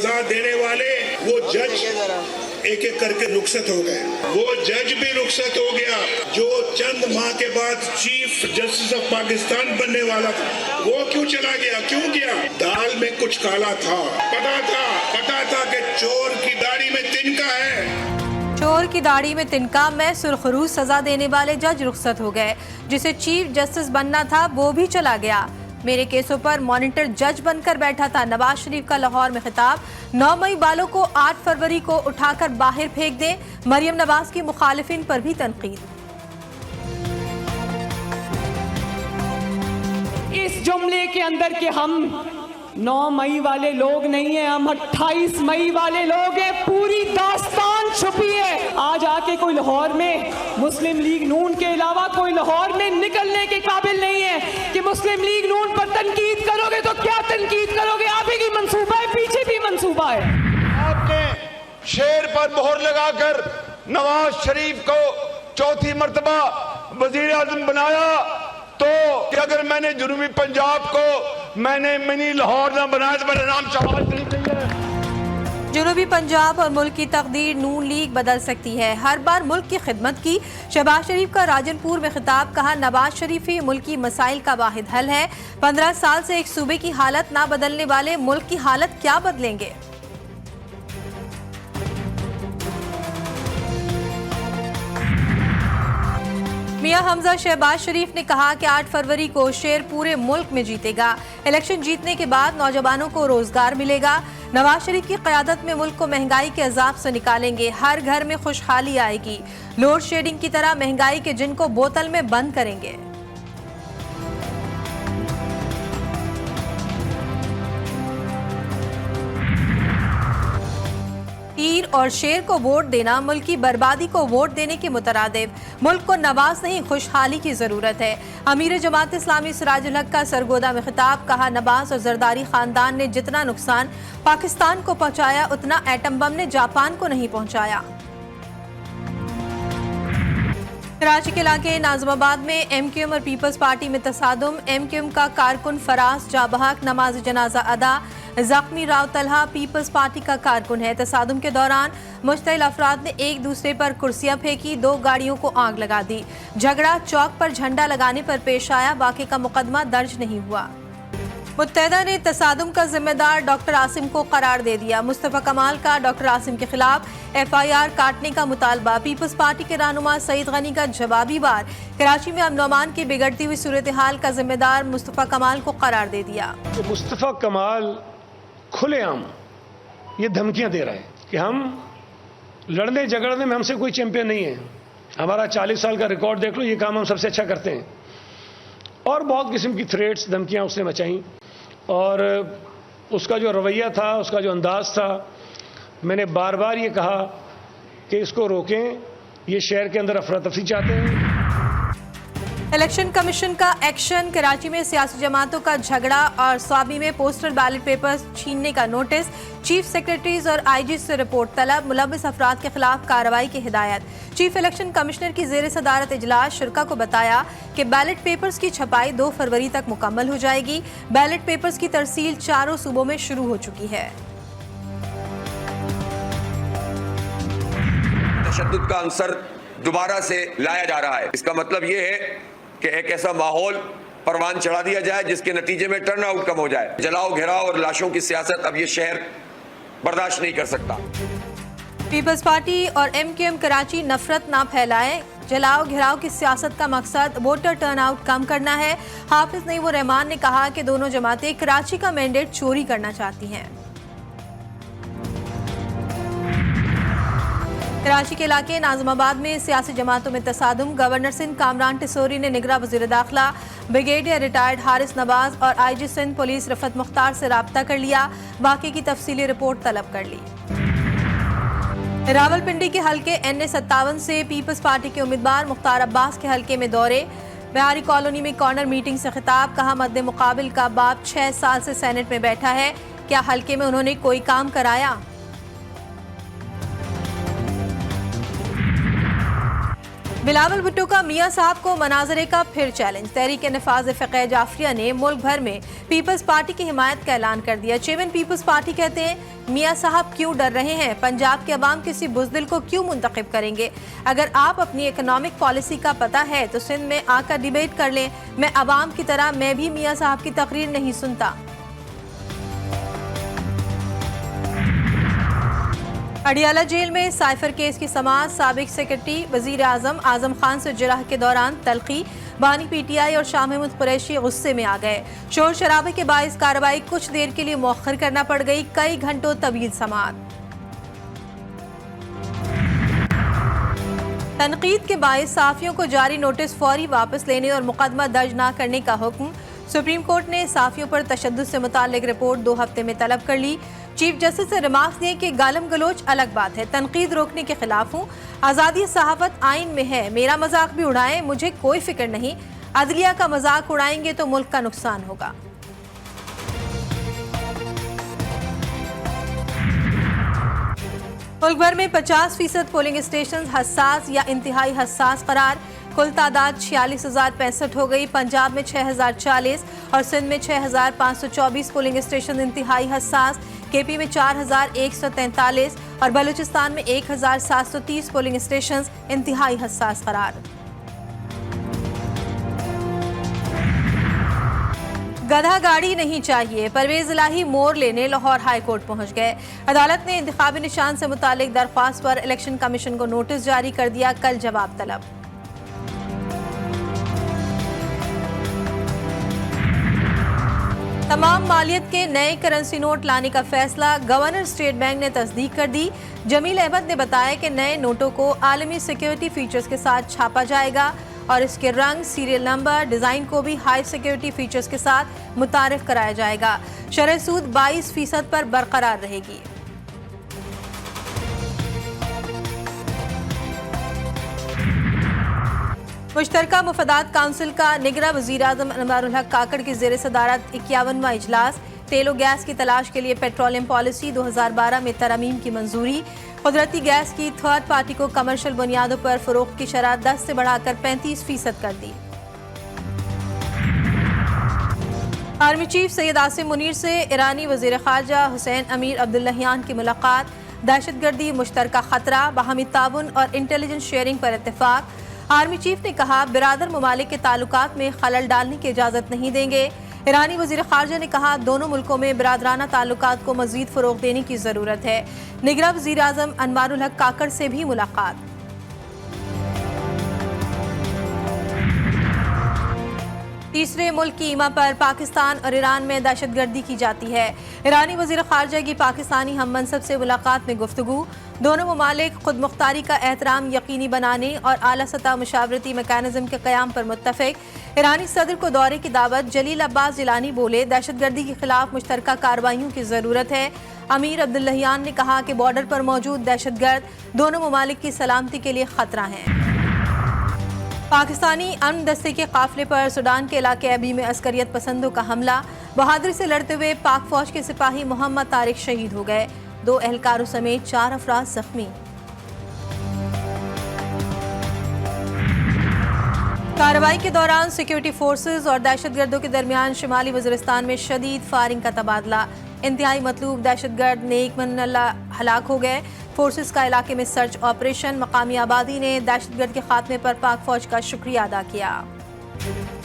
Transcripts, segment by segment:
सजा देने वाले वो जज एक एक करके रुखसत हो गए। वो जज भी रुखसत हो गया जो चंद माह के बाद चीफ जस्टिस ऑफ पाकिस्तान बनने वाला था। वो क्यों चला गया, क्यों गया? दाल में कुछ काला था। पता था कि चोर की दाढ़ी में तिनका है। चोर की दाढ़ी में तिनका में सुरखरू सजा देने वाले जज रुखसत हो गए। जिसे चीफ जस्टिस बनना था वो भी चला गया। मेरे केसों पर मॉनिटर जज बनकर बैठा था। नवाज शरीफ का लाहौर में खिताब। 9 मई वालों को 8 फरवरी को उठाकर बाहर फेंक दें। मरियम नवाज की मुखालिफिन पर भी तनकीद। इस जुमले के अंदर के हम 9 मई वाले लोग नहीं हैं, हम 28 मई वाले लोग हैं। पूरी दास्तान छुपी है। आज आके कोई लाहौर में मुस्लिम लीग नून के अलावा कोई लाहौर में निकलने के काबिल नहीं है कि मुस्लिम लीग नून पर तनकीद करोगे तो क्या तनकीद करोगे? आप ही की मंसूबा है, पीछे भी मंसूबा है। आपने शेर पर मोहर लगाकर नवाज शरीफ को चौथी मर्तबा वजीर आजम बनाया, तो अगर मैंने जनूबी पंजाब को मैंने मिनी लाहौर ना बनाया तो मेरा नाम शहबाज शरीफ नहीं है। जनूबी पंजाब और मुल्क की तकदीर नून लीग बदल सकती है। हर बार मुल्क की खिदमत की। शहबाज शरीफ का राजनपुर में खिताब। कहा नवाज शरीफ ही मुल्क की मसाइल का वाहिद हल है। 15 साल से एक सूबे की हालत ना बदलने वाले मुल्क की हालत क्या बदलेंगे? मियां हमजा शहबाज शरीफ ने कहा कि 8 फरवरी को शेर पूरे मुल्क में जीतेगा। इलेक्शन जीतने के बाद नौजवानों को रोजगार मिलेगा। नवाज शरीफ की क़यादत में मुल्क को महंगाई के अजाब से निकालेंगे। हर घर में खुशहाली आएगी। लोड शेडिंग की तरह महंगाई के जिन को बोतल में बंद करेंगे। तीर और शेर को वोट देना मुल्क की बर्बादी को वोट देने के मुतरादिफ। मुल्क को नवाज नहीं खुशहाली की जरूरत है। अमीर जमात इस्लामी सिराजुल हक का सरगोदा में खिताब। कहा नवाज और जरदारी खानदान ने जितना नुकसान पाकिस्तान को पहुंचाया उतना एटम बम ने जापान को नहीं पहुंचाया। कराची के इलाके नाजमाबाद में एमक्यूएम और पीपल्स पार्टी में तसादुम। एमक्यूएम का कारकुन फराज जाबहक नमाज जनाजा अदा। जख्मी राव तलहा पीपल्स पार्टी का कारकुन है। तसादुम के दौरान मुश्तइल अफराद ने एक दूसरे पर कुर्सियां फेंकी। 2 गाड़ियों को आग लगा दी। झगड़ा चौक पर झंडा लगाने पर पेश आया। वाक़े का मुकदमा दर्ज नहीं हुआ। मुत्तहदा ने तसादुम का जिम्मेदार डॉक्टर आसिम को करार दे दिया। मुस्तफ़ा कमाल का डॉक्टर आसिम के खिलाफ FIR काटने का मुतालबा। पीपल्स पार्टी के रहनुमा सईद गनी का जवाबी वार। कराची में अमन अमान की बिगड़ती हुई सूरत हाल का जिम्मेदार मुस्तफ़ा कमाल को करार दे दिया। तो मुस्तफ़ा कमाल खुलेआम ये धमकियां दे रहा है कि हम लड़ने झगड़ने में हमसे कोई चैंपियन नहीं है। हमारा 40 साल का रिकॉर्ड देख लो, ये काम हम सबसे अच्छा करते हैं। और बहुत किस्म की थ्रेट्स धमकियां उसने मचाई। और उसका जो रवैया था, उसका जो अंदाज था, मैंने बार बार ये कहा कि इसको रोकें। ये शहर के अंदर अफरा तफरी चाहते हैं। इलेक्शन कमीशन का एक्शन। कराची में सियासी जमातों का झगड़ा और स्वाबी में पोस्टल बैलेट पेपर्स छीनने का नोटिस। चीफ सेक्रेटरीज और IG से रिपोर्ट तलब। मुलव्विस अफराद के खिलाफ कार्रवाई की हिदायत। चीफ इलेक्शन कमिश्नर की जेर सदारत इजलास शुरा को बताया कि बैलेट पेपर्स की छपाई 2 फरवरी तक मुकम्मल हो जाएगी। बैलेट पेपर्स की तरसील 4 सूबों में शुरू हो चुकी है। तशद्दुद का अंसर दोबारा से लाया जा रहा है। इसका मतलब ये है कि एक ऐसा माहौल परवान चढ़ा दिया जाए जिसके नतीजे में टर्न आउट कम हो जाए। जलाओ घेराव और लाशों की सियासत अब ये शहर बर्दाश्त नहीं कर सकता। पीपल्स पार्टी और MQM कराची नफरत ना फैलाएं। जलाओ घेराव की सियासत का मकसद वोटर टर्नआउट कम करना है। हाफिज नईमुर रहमान ने कहा कि दोनों जमातें कराची का मैंडेट चोरी करना चाहती हैं। कराची के इलाके नाजमाबाद में सियासी जमातों में तसादुम। गवर्नर सिंध कामरान टिसोरी ने निगरान वज़ीर दाखिला ब्रिगेडियर रिटायर्ड हारिस नवाज और IG सिंध पुलिस रफत मुख्तार से राब्ता कर लिया। वाक़े की तफसीली रिपोर्ट तलब कर ली। रावलपिंडी के हल्के NA57 से पीपल्स पार्टी के उम्मीदवार मुख्तार अब्बास के हल्के में दौरे। बिहारी कॉलोनी में कॉर्नर मीटिंग से खिताब। कहा मद्दे मुकाबिल का बाप 6 साल से सेनेट में बैठा है। क्या हल्के में उन्होंने कोई काम कराया? बिलावल भुट्टो का मियां साहब को मनाजरे का फिर चैलेंज। तहरीक नफाज फ़क़ीह जाफरिया ने मुल्क भर में पीपल्स पार्टी की हिमायत का ऐलान कर दिया। चेयरमैन पीपल्स पार्टी कहते हैं मियां साहब क्यों डर रहे हैं, पंजाब के अवाम किसी बुज़दिल को क्यों मुंतखब करेंगे। अगर आप अपनी इकनॉमिक पॉलिसी का पता है तो सिंध में आकर डिबेट कर लें। मैं अवाम की तरह मैं भी मियां साहब की तकरीर नहीं सुनता। अडियाला जेल में साइफर केस की समाअत। साबिक सेक्रेटरी वजीर आजम आजम खान से जिरह के दौरान तलखी। बानी पीटीआई और शाह महमूद कुरैशी गुस्से में आ गए। शोर शराबे के बाइस कार्रवाई कुछ देर के लिए मौखर करना पड़ गई। कई घंटों तवील समाअत। तनकीद के बाइस साफियों को जारी नोटिस फौरी वापस लेने और मुकदमा दर्ज न करने का हुक्म। सुप्रीम कोर्ट ने साफियों पर तशद्दुद से मुताल्लिक रिपोर्ट 2 हफ्ते में तलब कर ली। चीफ जस्टिस से रिमार्क्स दिए कि गालम गलोच अलग बात है, तनकीद रोकने के खिलाफ हूँ। आज़ादी सहाफत आइन में है, मेरा मजाक भी उड़ाएं, मुझे कोई फिक्र नहीं। अदलिया का मजाक उड़ाएंगे तो मुल्क का नुकसान होगा। मुल्क भर में 50% पोलिंग स्टेशन हसास या इंतहाई हसास करार। कुल तादाद 46,065 हो गई। पंजाब में 6,040 और सिंध में 6,524 पोलिंग स्टेशन इंतहाई हसास। केपी में 4,143 और बलूचिस्तान में 1,730 पोलिंग स्टेशन इंतहाई हसास करार। गधा गाड़ी नहीं चाहिए, परवेज इलाही मोर लेने लाहौर हाई कोर्ट पहुंच गए। अदालत ने इंतखाबी निशान से मुतालिक दरख्वास्त पर इलेक्शन कमीशन को नोटिस जारी कर दिया। कल जवाब तलब। तमाम मालियत के नए करेंसी नोट लाने का फैसला गवर्नर स्टेट बैंक ने तस्दीक कर दी। जमील अहमद ने बताया कि नए नोटों को आलमी सिक्योरिटी फीचर्स के साथ छापा जाएगा और इसके रंग, सीरियल नंबर, डिज़ाइन को भी हाई सिक्योरिटी फीचर्स के साथ मुतारिफ कराया जाएगा। शरह सूद 22% पर बरकरार रहेगी। मुश्तरका मुफादात काउंसिल का निगरां वज़ीर आज़म अनवारुल हक काकड़ की ज़ेर सदारत 51वां इजलास। तेल और गैस की तलाश के लिए पेट्रोलियम पॉलिसी 2012 में तरमीम की मंजूरी। कुदरती गैस की थर्ड पार्टी को कमर्शियल बुनियादों पर फरोख्त की शरह 10 से बढ़ाकर 35% कर दी। आर्मी चीफ सैयद आसिम मुनीर से ईरानी वज़ीर ख़ारजा हुसैन अमीर अब्दुल्लाहियान की मुलाकात। दहशतगर्दी, मुश्तरका खतरा, बाहमी ताउन और इंटेलिजेंस शेयरिंग पर इत्तेफाक। आर्मी चीफ ने कहा बिरादर ममालिक के ताल्लुकात में खलल डालने की इजाज़त नहीं देंगे। ईरानी वज़ीर ख़ारजा ने कहा दोनों मुल्कों में बिरादराना ताल्लुकात को मज़ीद फ़रोग़ देने की ज़रूरत है। निगरां वज़ीर आज़म अनवारुल हक काकड़ से भी मुलाकात। तीसरे मुल्क की ईमा पर पाकिस्तान और ईरान में दहशतगर्दी की जाती है। ईरानी वज़ीर ख़ारजा की पाकिस्तानी हम मनसब से मुलाकात में गुफ्तगू। दोनों ममालिक खुद मुख्तारी का एहतराम यकीनी बनाने और आला सतह मुशावरती मैकेनिज़्म के क़याम पर मुत्तफ़िक। ईरानी सदर को दौरे की दावत। जलील अब्बास जिलानी बोले दहशतगर्दी के खिलाफ मुश्तरका कार्रवाइयों की ज़रूरत है। अमीर अब्दुल्लाहियान ने कहा कि बॉर्डर पर मौजूद दहशतगर्द दोनों ममालिक की सलामती के लिए ख़तरा हैं। पाकिस्तानी अमन दस्ते के काफिले पर सूडान के इलाके अबी में अस्करियत पसंदों का हमला। बहादुरी से लड़ते हुए पाक फौज के सिपाही मोहम्मद तारिक शहीद हो गए। 2 एहलकारों समेत 4 अफराद जख्मी। कार्रवाई के दौरान सिक्योरिटी फोर्सेज और दहशतगर्दों के दरमियान शुमाली वज़ीरिस्तान में शदीद फायरिंग का तबादला। इंतहाई मतलूब दहशतगर्द नेक मनल्लाह हलाक हो गए। फोर्सेस का इलाके में सर्च ऑपरेशन। मकामी आबादी ने दहशतगर्द के खात्मे पर पाक फौज का शुक्रिया अदा किया।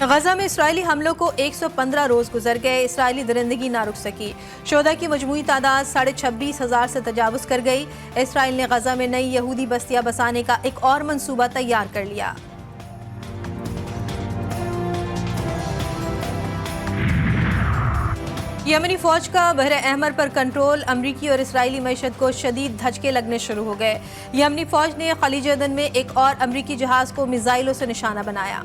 गजा में इसराइली हमलों को 115 रोज गुजर गए। इसराइली दरिंदगी ना रुक सकी। शोधा की मजमूई तादाद 26,500 से तजावुज कर गई। इसराइल ने गजा में नई यहूदी बस्तियां बसाने का एक और मंसूबा तैयार कर लिया। यमनी फौज का बहर अहमर पर कंट्रोल। अमरीकी और इसराइली मईशत को शदीद धचके लगने शुरू हो गए। यमनी फौज ने खलीज अदन में एक और अमरीकी जहाज को मिसाइलों से निशाना बनाया।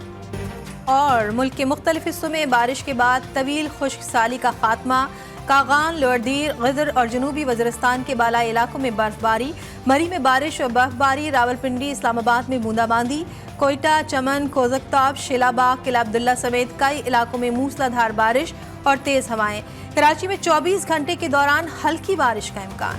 और मुल्क के मुख्तलिफ हिस्सों में बारिश के बाद तवील खुश्क साली का खात्मा। कागान, लोअरदीर, गदर और जनूबी वज़ीरिस्तान के बालाई इलाकों में बर्फबारी। मरी में बारिश और बर्फबारी। रावलपिंडी, इस्लामाबाद में बूंदाबांदी। कोयटा, चमन, कोज़कताब, शिलाबाग, किला अब्दुल्ला समेत कई इलाकों में मूसलाधार बारिश और तेज़ हवाएं। कराची में 24 घंटे के दौरान हल्की बारिश का इम्कान।